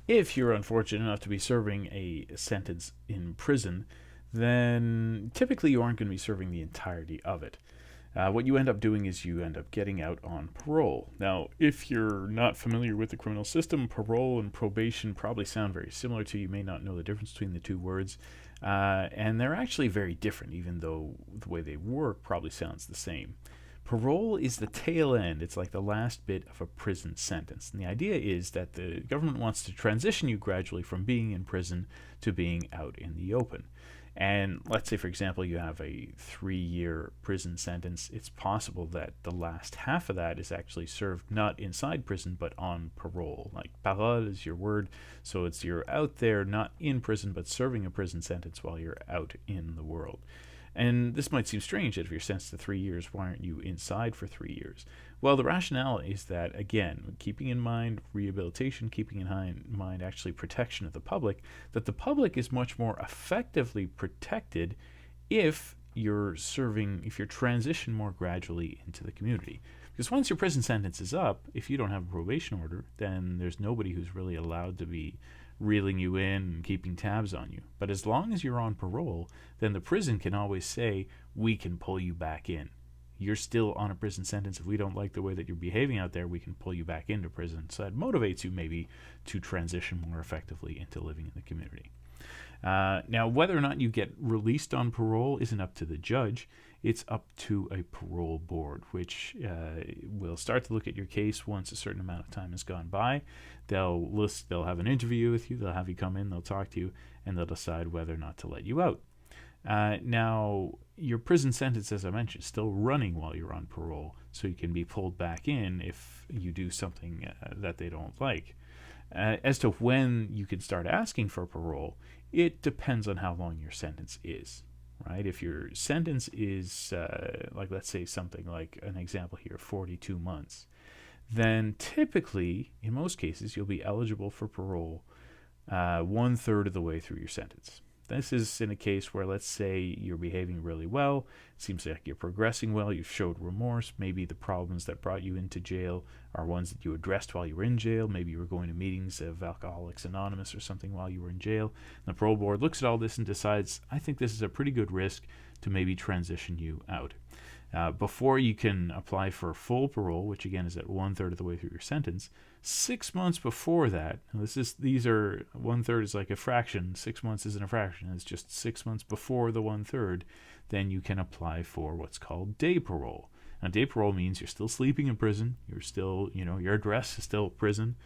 If you're unfortunate enough to be serving a sentence in prison, then typically you aren't going to be serving the entirety of it. What you end up doing is you end up getting out on parole. Now, if you're not familiar with the criminal system, parole and probation probably sound very similar to you. You may not know the difference between the two words. And they're actually very different, even though the way they work probably sounds the same. Parole is the tail end. It's like the last bit of a prison sentence. And the idea is that the government wants to transition you gradually from being in prison to being out in the open. And let's say, for example, you have a 3-year prison sentence. It's possible that the last half of that is actually served not inside prison, but on parole. Like parole is your word. So it's you're out there, not in prison, but serving a prison sentence while you're out in the world. And this might seem strange that if you're sentenced to 3 years, why aren't you inside for 3 years? Well, the rationale is that, again, keeping in mind rehabilitation, keeping in mind actually protection of the public, that the public is much more effectively protected if you're transition more gradually into the community. Because once your prison sentence is up, if you don't have a probation order, then there's nobody who's really allowed to be reeling you in and keeping tabs on you. But as long as you're on parole, then the prison can always say, we can pull you back in. You're still on a prison sentence. If we don't like the way that you're behaving out there, we can pull you back into prison. So that motivates you maybe to transition more effectively into living in the community. Now, whether or not you get released on parole isn't up to the judge. It's up to a parole board, which will start to look at your case once a certain amount of time has gone by. They'll have an interview with you. They'll have you come in. They'll talk to you, and they'll decide whether or not to let you out. Now, your prison sentence, as I mentioned, is still running while you're on parole, so you can be pulled back in if you do something that they don't like. As to when you can start asking for parole, it depends on how long your sentence is, right? If your sentence is, like let's say something like an example here, 42 months, then typically, in most cases, you'll be eligible for parole 1/3 of the way through your sentence. This is in a case where, let's say, you're behaving really well, it seems like you're progressing well, you've showed remorse, maybe the problems that brought you into jail are ones that you addressed while you were in jail, maybe you were going to meetings of Alcoholics Anonymous or something while you were in jail, and the parole board looks at all this and decides, I think this is a pretty good risk to maybe transition you out. Before you can apply for full parole, which again is at 1/3 of the way through your sentence, 6 months before that, these are 1/3 is like a fraction. 6 months isn't a fraction. It's just 6 months before the 1/3. Then you can apply for what's called day parole. Now, day parole means you're still sleeping in prison. You're still, your address is still prison,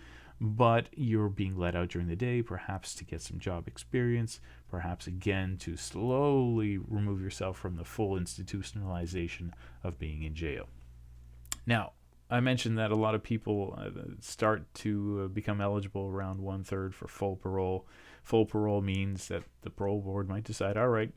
but you're being let out during the day, perhaps to get some job experience, perhaps again to slowly remove yourself from the full institutionalization of being in jail. Now, I mentioned that a lot of people start to become eligible around 1/3 for full parole. Full parole means that the parole board might decide, all right,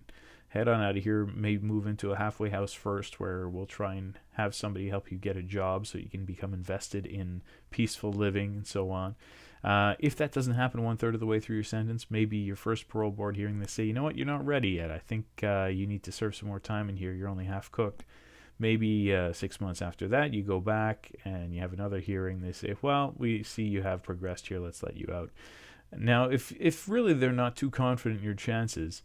head on out of here, maybe move into a halfway house first where we'll try and have somebody help you get a job so you can become invested in peaceful living and so on. If that doesn't happen 1/3 of the way through your sentence, maybe your first parole board hearing they say, you know what, you're not ready yet. I think you need to serve some more time in here. You're only half cooked. Maybe 6 months after that, you go back and you have another hearing. They say, well, we see you have progressed here. Let's let you out. Now, if really they're not too confident in your chances,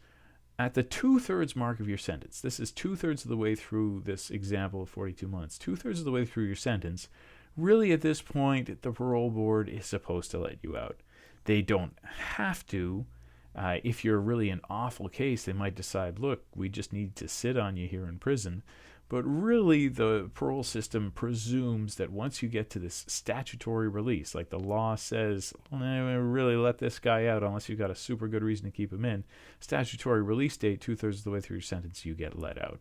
at the 2/3 mark of your sentence, this is 2/3 of the way through this example of 42 months, 2/3 of the way through your sentence, really at this point, the parole board is supposed to let you out. They don't have to. If you're really an awful case, they might decide, look, we just need to sit on you here in prison. But really, the parole system presumes that once you get to this statutory release, like the law says, really let this guy out unless you've got a super good reason to keep him in, statutory release date, 2/3 of the way through your sentence, you get let out.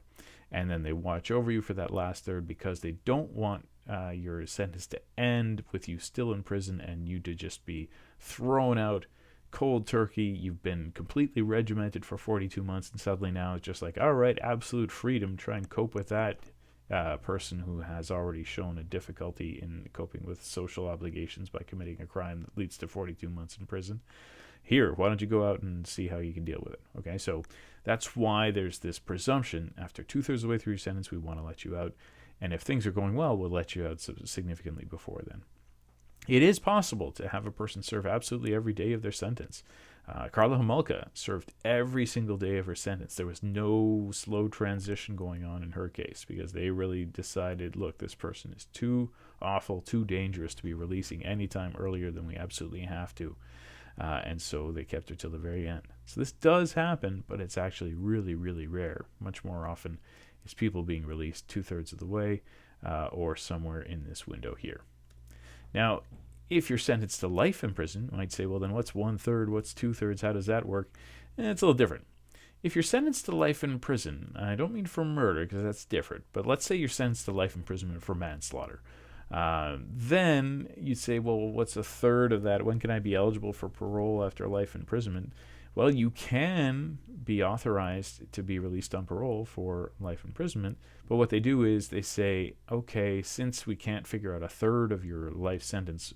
And then they watch over you for that last third because they don't want your sentence to end with you still in prison and you to just be thrown out cold turkey. You've been completely regimented for 42 months and suddenly now it's just like, all right, absolute freedom. Try and cope with that person who has already shown a difficulty in coping with social obligations by committing a crime that leads to 42 months in prison. Here, why don't you go out and see how you can deal with it? Okay, so that's why there's this presumption. After 2/3 of the way through your sentence, we want to let you out. And if things are going well, we'll let you out significantly before then. It is possible to have a person serve absolutely every day of their sentence. Carla Homolka served every single day of her sentence. There was no slow transition going on in her case because they really decided, look, this person is too awful, too dangerous to be releasing any time earlier than we absolutely have to. And so they kept her till the very end. So this does happen, but it's actually really, really rare. Much more often is people being released 2/3 of the way or somewhere in this window here. Now, if you're sentenced to life in prison, you might say, well, then what's 1/3? What's 2/3? How does that work? It's a little different. If you're sentenced to life in prison, I don't mean for murder because that's different, but let's say you're sentenced to life imprisonment for manslaughter. Then you'd say, well, what's 1/3 of that? When can I be eligible for parole after life imprisonment? Well, you can be authorized to be released on parole for life imprisonment, but what they do is they say, okay, since we can't figure out 1/3 of your life sentence,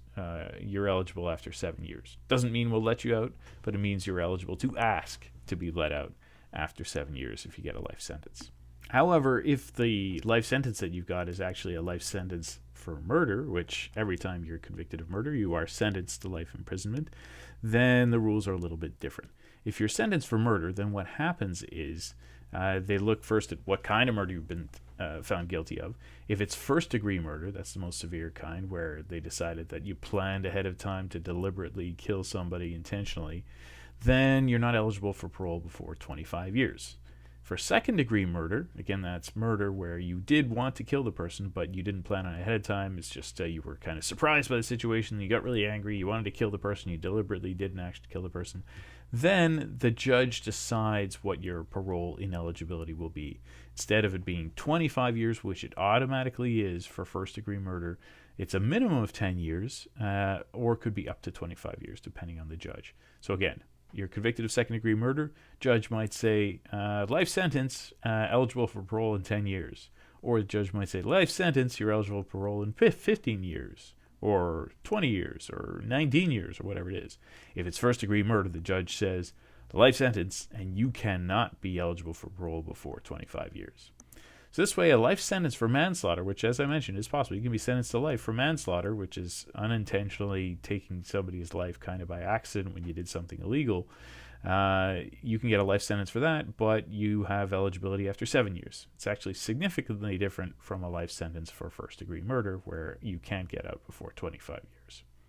you're eligible after 7 years. Doesn't mean we'll let you out, but it means you're eligible to ask to be let out after 7 years if you get a life sentence. However, if the life sentence that you've got is actually a life sentence for murder, which every time you're convicted of murder, you are sentenced to life imprisonment, then the rules are a little bit different. If you're sentenced for murder, then what happens is they look first at what kind of murder you've been found guilty of. If it's first-degree murder, that's the most severe kind, where they decided that you planned ahead of time to deliberately kill somebody intentionally, then you're not eligible for parole before 25 years. For second-degree murder, again, that's murder where you did want to kill the person, but you didn't plan on it ahead of time. It's just you were kind of surprised by the situation. You got really angry. You wanted to kill the person. You deliberately didn't actually kill the person. Then the judge decides what your parole ineligibility will be. Instead of it being 25 years, which it automatically is for first-degree murder, it's a minimum of 10 years, or could be up to 25 years, depending on the judge. So again, you're convicted of second-degree murder, judge might say, life sentence, eligible for parole in 10 years. Or the judge might say, life sentence, you're eligible for parole in 15 years, or 20 years, or 19 years, or whatever it is. If it's first-degree murder, the judge says, life sentence, and you cannot be eligible for parole before 25 years. So this way, a life sentence for manslaughter, which, as I mentioned, is possible. You can be sentenced to life for manslaughter, which is unintentionally taking somebody's life kind of by accident when you did something illegal. You can get a life sentence for that, but you have eligibility after 7 years. It's actually significantly different from a life sentence for first-degree murder, where you can't get out before 25 years.